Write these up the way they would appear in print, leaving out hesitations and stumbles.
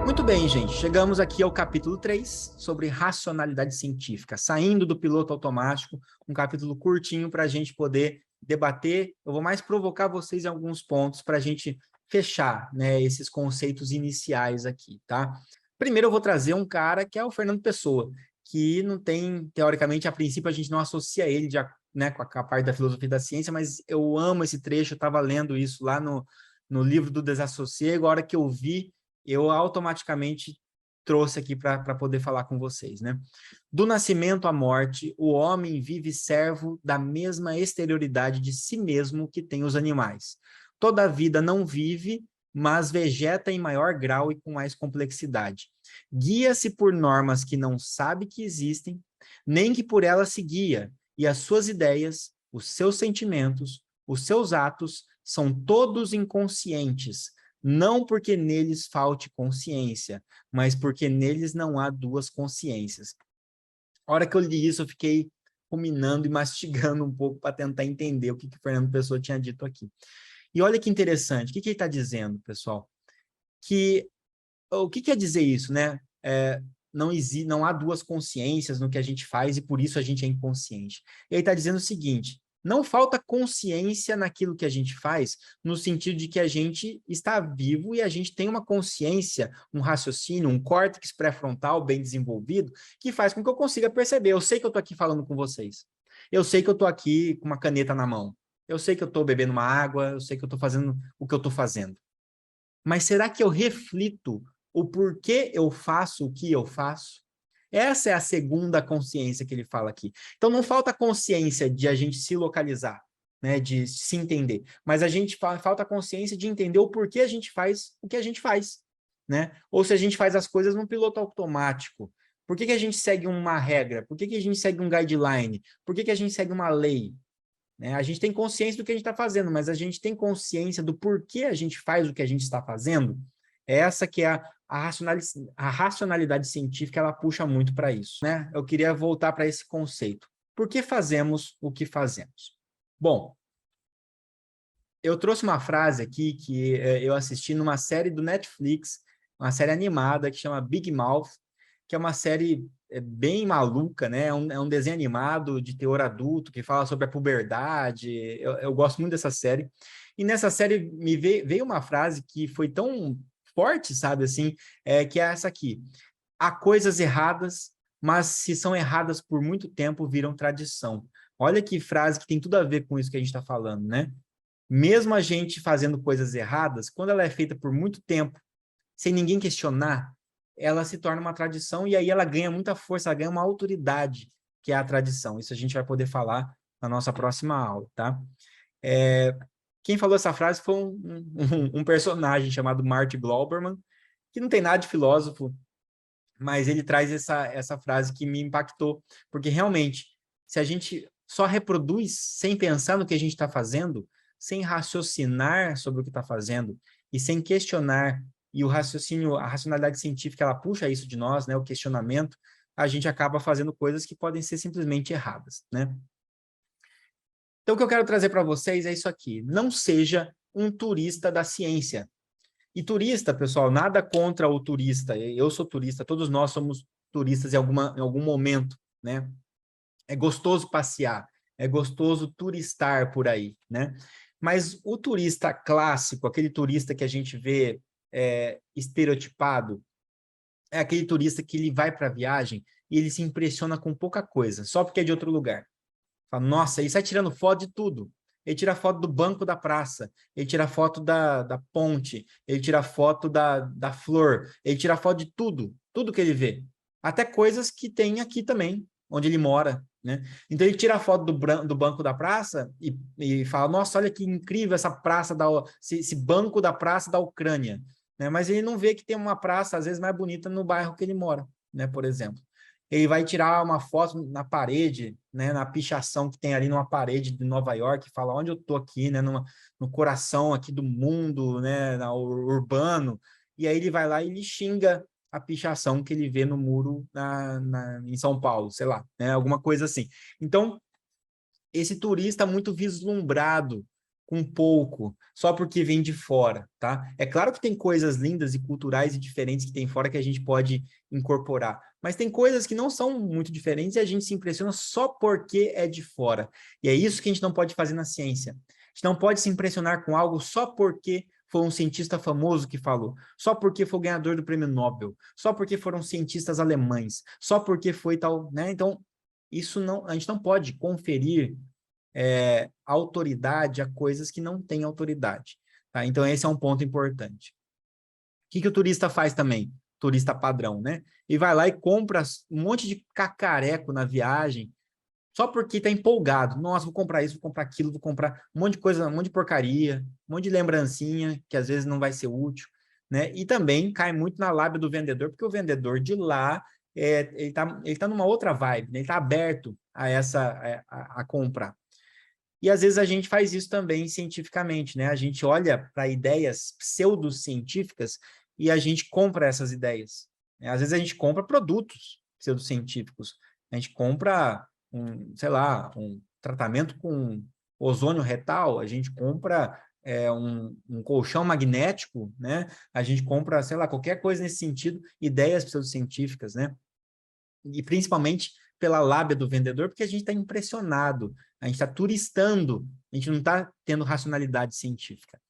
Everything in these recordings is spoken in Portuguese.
Muito bem, gente. Chegamos aqui ao capítulo 3, sobre racionalidade científica. Saindo do piloto automático, um capítulo curtinho para a gente poder debater. Eu vou mais provocar vocês em alguns pontos para a gente fechar, né, esses conceitos iniciais aqui, tá? Primeiro eu vou trazer um cara que é o Fernando Pessoa, que não tem, teoricamente, a princípio a gente não associa ele já, né, com a parte da filosofia da ciência, mas eu amo esse trecho, eu estava lendo isso lá no livro do Desassossego, a hora que eu vi, eu automaticamente trouxe aqui para poder falar com vocês, né? Do nascimento à morte, o homem vive servo da mesma exterioridade de si mesmo que tem os animais. Toda a vida não vive, mas vegeta em maior grau e com mais complexidade. Guia-se por normas que não sabe que existem, nem que por elas se guia, e as suas ideias, os seus sentimentos, os seus atos são todos inconscientes, não porque neles falte consciência, mas porque neles não há duas consciências. A hora que eu li isso, eu fiquei ruminando e mastigando um pouco para tentar entender o que o Fernando Pessoa tinha dito aqui. E olha que interessante, o que ele está dizendo, pessoal? Que, o que quer dizer isso, né? Não há duas consciências no que a gente faz e por isso a gente é inconsciente. Ele está dizendo o seguinte: não falta consciência naquilo que a gente faz, no sentido de que a gente está vivo e a gente tem uma consciência, um raciocínio, um córtex pré-frontal bem desenvolvido, que faz com que eu consiga perceber. Eu sei que eu estou aqui falando com vocês. Eu sei que eu estou aqui com uma caneta na mão. Eu sei que eu estou bebendo uma água, eu sei que eu estou fazendo o que eu estou fazendo. Mas será que eu reflito o porquê eu faço o que eu faço? Essa é a segunda consciência que ele fala aqui. Então, não falta consciência de a gente se localizar, né, de se entender, mas a gente falta consciência de entender o porquê a gente faz o que a gente faz, né? Ou se a gente faz as coisas num piloto automático. Por que a gente segue uma regra? Por que a gente segue um guideline? Por que a gente segue uma lei? Né? A gente tem consciência do que a gente está fazendo, mas a gente tem consciência do porquê a gente faz o que a gente está fazendo? Essa que é a racionalidade científica, ela puxa muito para isso, né? Eu queria voltar para esse conceito. Por que fazemos o que fazemos? Bom, eu trouxe uma frase aqui que eu assisti numa série do Netflix, uma série animada que chama Big Mouth, que é uma série bem maluca, né? É um desenho animado de teor adulto que fala sobre a puberdade. Eu gosto muito dessa série. E nessa série me veio uma frase que foi tão forte, sabe, assim, que é essa aqui: há coisas erradas, mas se são erradas por muito tempo, viram tradição. Olha que frase que tem tudo a ver com isso que a gente está falando, né? Mesmo a gente fazendo coisas erradas, quando ela é feita por muito tempo, sem ninguém questionar, ela se torna uma tradição e aí ela ganha muita força, ela ganha uma autoridade, que é a tradição. Isso a gente vai poder falar na nossa próxima aula, tá? Quem falou essa frase foi um personagem chamado Marty Glauberman, que não tem nada de filósofo, mas ele traz essa frase que me impactou, porque realmente, se a gente só reproduz sem pensar no que a gente está fazendo, sem raciocinar sobre o que está fazendo e sem questionar, e o raciocínio, a racionalidade científica, ela puxa isso de nós, né, o questionamento, a gente acaba fazendo coisas que podem ser simplesmente erradas, né? Então, o que eu quero trazer para vocês é isso aqui: não seja um turista da ciência. E turista, pessoal, nada contra o turista. Eu sou turista, todos nós somos turistas em algum momento, né? É gostoso passear, é gostoso turistar por aí, né? Mas o turista clássico, aquele turista que a gente vê estereotipado, é aquele turista que ele vai para a viagem e ele se impressiona com pouca coisa, só porque é de outro lugar. Fala, nossa, ele sai tirando foto de tudo. Ele tira foto do banco da praça, ele tira foto da ponte, ele tira foto da flor, ele tira foto de tudo, tudo que ele vê. Até coisas que tem aqui também, onde ele mora, né? Então ele tira a foto do banco da praça e fala, nossa, olha que incrível essa praça, esse banco da praça da Ucrânia, né? Mas ele não vê que tem uma praça, às vezes, mais bonita no bairro que ele mora, né? Por exemplo. Ele vai tirar uma foto na parede, né, na pichação que tem ali numa parede de Nova York, fala onde eu tô aqui, né, no coração aqui do mundo, né, urbano, e aí ele vai lá e ele xinga a pichação que ele vê no muro em São Paulo, sei lá, né, alguma coisa assim. Então, esse turista muito vislumbrado, com pouco, só porque vem de fora, tá? É claro que tem coisas lindas e culturais e diferentes que tem fora que a gente pode incorporar, mas tem coisas que não são muito diferentes e a gente se impressiona só porque é de fora. E é isso que a gente não pode fazer na ciência. A gente não pode se impressionar com algo só porque foi um cientista famoso que falou, só porque foi o ganhador do prêmio Nobel, só porque foram cientistas alemães, só porque foi tal, né? Então, isso não, a gente não pode conferir autoridade a coisas que não têm autoridade. Tá? Então, esse é um ponto importante. O que o turista faz também? Turista padrão, né? E vai lá e compra um monte de cacareco na viagem, só porque está empolgado. Nossa, vou comprar isso, vou comprar aquilo, vou comprar um monte de coisa, um monte de porcaria, um monte de lembrancinha, que às vezes não vai ser útil, né? E também cai muito na lábia do vendedor, porque o vendedor de lá, ele tá numa outra vibe, né? Ele está aberto a a comprar. E às vezes a gente faz isso também cientificamente, né? A gente olha para ideias pseudocientíficas e a gente compra essas ideias. Às vezes a gente compra produtos pseudocientíficos. A gente compra sei lá, um tratamento com ozônio retal, a gente compra um colchão magnético, né? A gente compra, sei lá, qualquer coisa nesse sentido, ideias pseudocientíficas, né? E principalmente pela lábia do vendedor, porque a gente está impressionado, a gente está turistando, a gente não está tendo racionalidade científica.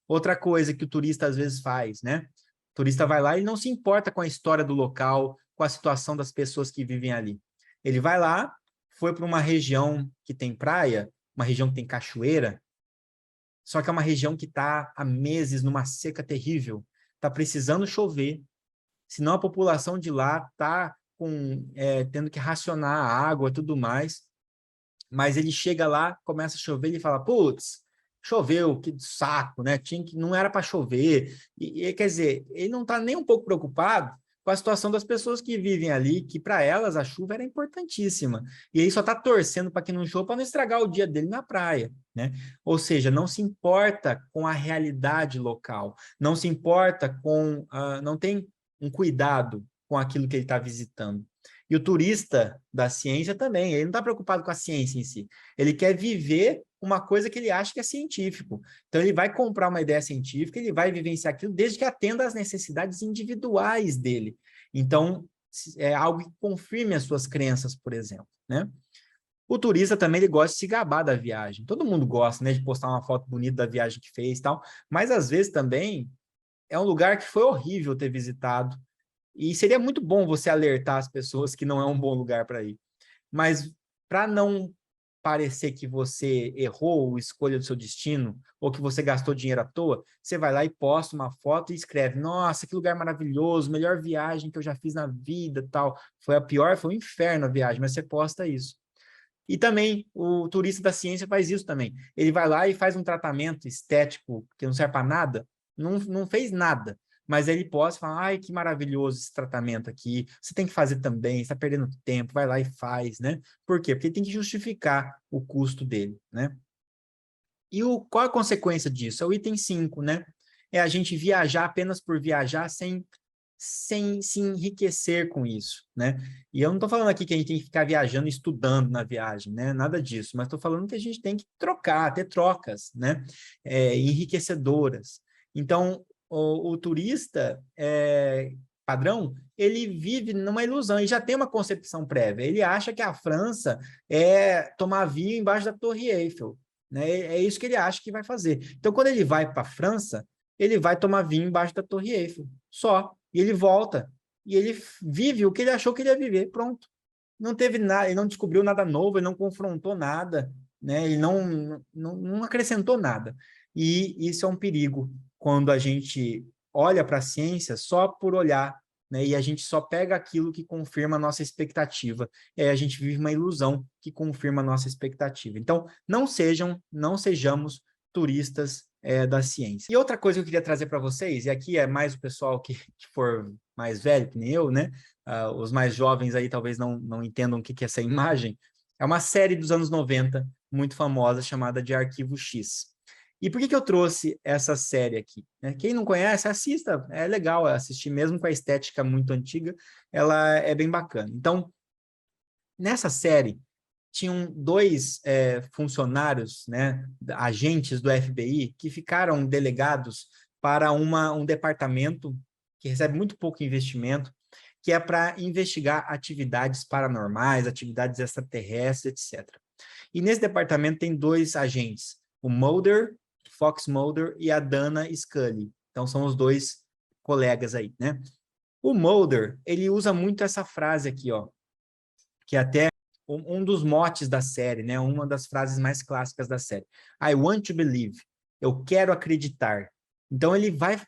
Outra coisa que o turista às vezes faz, né? O turista vai lá e não se importa com a história do local, com a situação das pessoas que vivem ali. Ele vai lá, foi para uma região que tem praia, uma região que tem cachoeira, só que é uma região que está há meses numa seca terrível, está precisando chover, senão a população de lá está tendo que racionar a água e tudo mais, mas ele chega lá, começa a chover e fala, putz, choveu, que saco, né? Não era para chover. Quer dizer, ele não está nem um pouco preocupado com a situação das pessoas que vivem ali, que para elas a chuva era importantíssima. E aí só está torcendo para que não chova, para não estragar o dia dele na praia, né? Ou seja, não se importa com a realidade local, não se importa com, não tem um cuidado com aquilo que ele está visitando. E o turista da ciência também, ele não está preocupado com a ciência em si. Ele quer viver uma coisa que ele acha que é científico. Então, ele vai comprar uma ideia científica, ele vai vivenciar aquilo desde que atenda às necessidades individuais dele. Então, é algo que confirme as suas crenças, por exemplo, né? O turista também, ele gosta de se gabar da viagem. Todo mundo gosta, né, de postar uma foto bonita da viagem que fez e tal, mas às vezes também é um lugar que foi horrível ter visitado, e seria muito bom você alertar as pessoas que não é um bom lugar para ir. Mas para não parecer que você errou a escolha do seu destino ou que você gastou dinheiro à toa, você vai lá e posta uma foto e escreve, nossa, que lugar maravilhoso, melhor viagem que eu já fiz na vida, tal. Foi a pior, foi um inferno a viagem, mas você posta isso. E também o turista da ciência faz isso também. Ele vai lá e faz um tratamento estético que não serve para nada, não fez nada. Mas ele posta e fala, ai, que maravilhoso esse tratamento aqui, você tem que fazer também, você está perdendo tempo, vai lá e faz, né? Por quê? Porque ele tem que justificar o custo dele, né? E qual a consequência disso? É o item 5, né? É a gente viajar apenas por viajar sem se enriquecer com isso, né? E eu não estou falando aqui que a gente tem que ficar viajando e estudando na viagem, né? Nada disso, mas estou falando que a gente tem que trocar, ter trocas, né? Enriquecedoras. Então, o turista padrão, ele vive numa ilusão e já tem uma concepção prévia. Ele acha que a França é tomar vinho embaixo da Torre Eiffel, né? É isso que ele acha que vai fazer. Então, quando ele vai para a França, ele vai tomar vinho embaixo da Torre Eiffel, só. E ele volta. E ele vive o que ele achou que ele ia viver. Pronto. Não teve nada, ele não descobriu nada novo, ele não confrontou nada, né? Ele não acrescentou nada. E isso é um perigo quando a gente olha para a ciência só por olhar, né? E a gente só pega aquilo que confirma a nossa expectativa. E aí a gente vive uma ilusão que confirma a nossa expectativa. Então, não sejamos turistas da ciência. E outra coisa que eu queria trazer para vocês, e aqui é mais o pessoal que for mais velho que nem eu, né? Os mais jovens aí talvez não entendam o que é essa imagem, é uma série dos anos 90, muito famosa, chamada de Arquivo X. E por que eu trouxe essa série aqui? Quem não conhece, assista, é legal assistir, mesmo com a estética muito antiga, ela é bem bacana. Então, nessa série, tinham dois funcionários, né, agentes do FBI, que ficaram delegados para um departamento que recebe muito pouco investimento, que é para investigar atividades paranormais, atividades extraterrestres, etc. E nesse departamento tem dois agentes, o Mulder, Fox Mulder, e a Dana Scully. Então, são os dois colegas aí, né? O Mulder, ele usa muito essa frase aqui, ó, que é até um dos motes da série, né? Uma das frases mais clássicas da série. I want to believe. Eu quero acreditar. Então,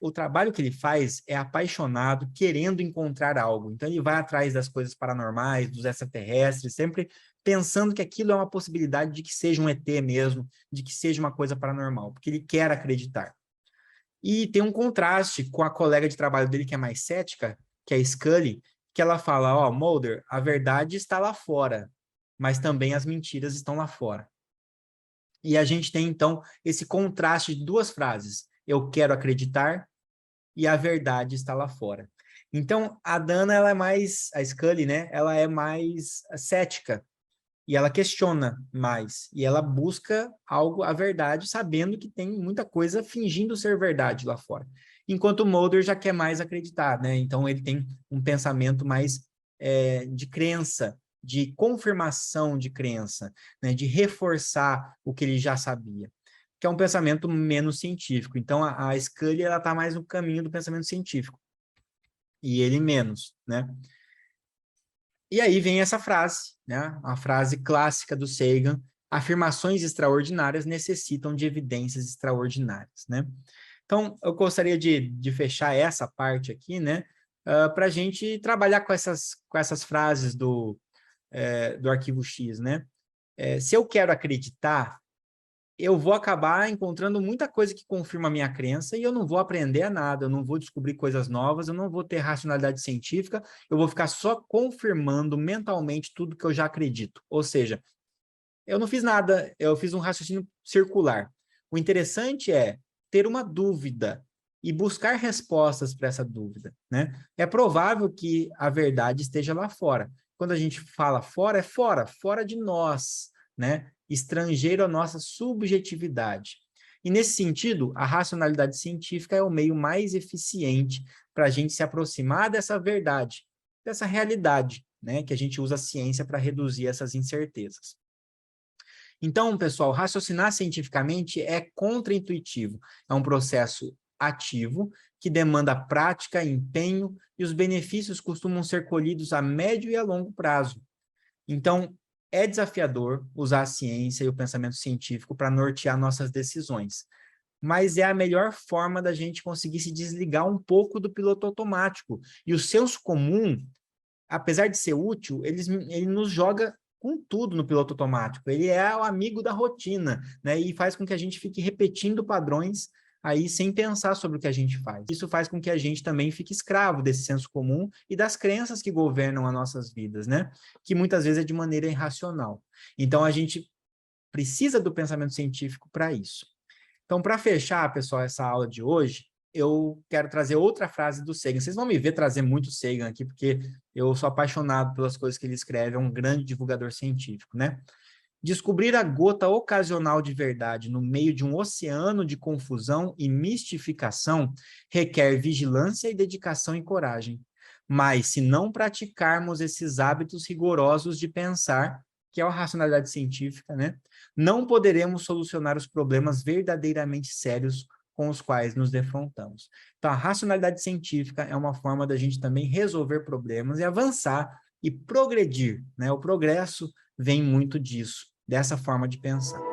o trabalho que ele faz é apaixonado, querendo encontrar algo. Então, ele vai atrás das coisas paranormais, dos extraterrestres, sempre pensando que aquilo é uma possibilidade de que seja um ET mesmo, de que seja uma coisa paranormal, porque ele quer acreditar. E tem um contraste com a colega de trabalho dele, que é mais cética, que é a Scully, que ela fala, ó, Mulder, a verdade está lá fora, mas também as mentiras estão lá fora. E a gente tem, então, esse contraste de duas frases. Eu quero acreditar e a verdade está lá fora. Então, a Dana, ela é mais, a Scully, né? Ela é mais cética. E ela questiona mais. E ela busca algo, a verdade, sabendo que tem muita coisa fingindo ser verdade lá fora. Enquanto o Mulder já quer mais acreditar, né? Então, ele tem um pensamento mais de crença, de confirmação de crença, né? De reforçar o que ele já sabia, que é um pensamento menos científico. Então, a Scully, ela está mais no caminho do pensamento científico. E ele menos, né? E aí vem essa frase, né? A frase clássica do Sagan: afirmações extraordinárias necessitam de evidências extraordinárias, né? Então, eu gostaria de fechar essa parte aqui, né? Para a gente trabalhar com essas frases do arquivo X, né? Se eu quero acreditar, eu vou acabar encontrando muita coisa que confirma a minha crença e eu não vou aprender nada, eu não vou descobrir coisas novas, eu não vou ter racionalidade científica, eu vou ficar só confirmando mentalmente tudo que eu já acredito. Ou seja, eu não fiz nada, eu fiz um raciocínio circular. O interessante é ter uma dúvida e buscar respostas para essa dúvida, né? É provável que a verdade esteja lá fora. Quando a gente fala fora, é fora, fora de nós, né? Estrangeiro à nossa subjetividade. E nesse sentido, a racionalidade científica é o meio mais eficiente para a gente se aproximar dessa verdade, dessa realidade, né? Que a gente usa a ciência para reduzir essas incertezas. Então, pessoal, raciocinar cientificamente é contraintuitivo. É um processo ativo que demanda prática, empenho, e os benefícios costumam ser colhidos a médio e a longo prazo. Então, é desafiador usar a ciência e o pensamento científico para nortear nossas decisões, mas é a melhor forma da gente conseguir se desligar um pouco do piloto automático. E o senso comum, apesar de ser útil, ele nos joga com tudo no piloto automático. Ele é o amigo da rotina, né? E faz com que a gente fique repetindo padrões aí sem pensar sobre o que a gente faz. Isso faz com que a gente também fique escravo desse senso comum e das crenças que governam as nossas vidas, né? Que muitas vezes é de maneira irracional. Então, a gente precisa do pensamento científico para isso. Então, para fechar, pessoal, essa aula de hoje, eu quero trazer outra frase do Sagan. Vocês vão me ver trazer muito Sagan aqui, porque eu sou apaixonado pelas coisas que ele escreve, é um grande divulgador científico, né? Descobrir a gota ocasional de verdade no meio de um oceano de confusão e mistificação requer vigilância e dedicação e coragem. Mas, se não praticarmos esses hábitos rigorosos de pensar, que é a racionalidade científica, né? Não poderemos solucionar os problemas verdadeiramente sérios com os quais nos defrontamos. Então, a racionalidade científica é uma forma da gente também resolver problemas e avançar e progredir, né? O progresso vem muito disso, dessa forma de pensar.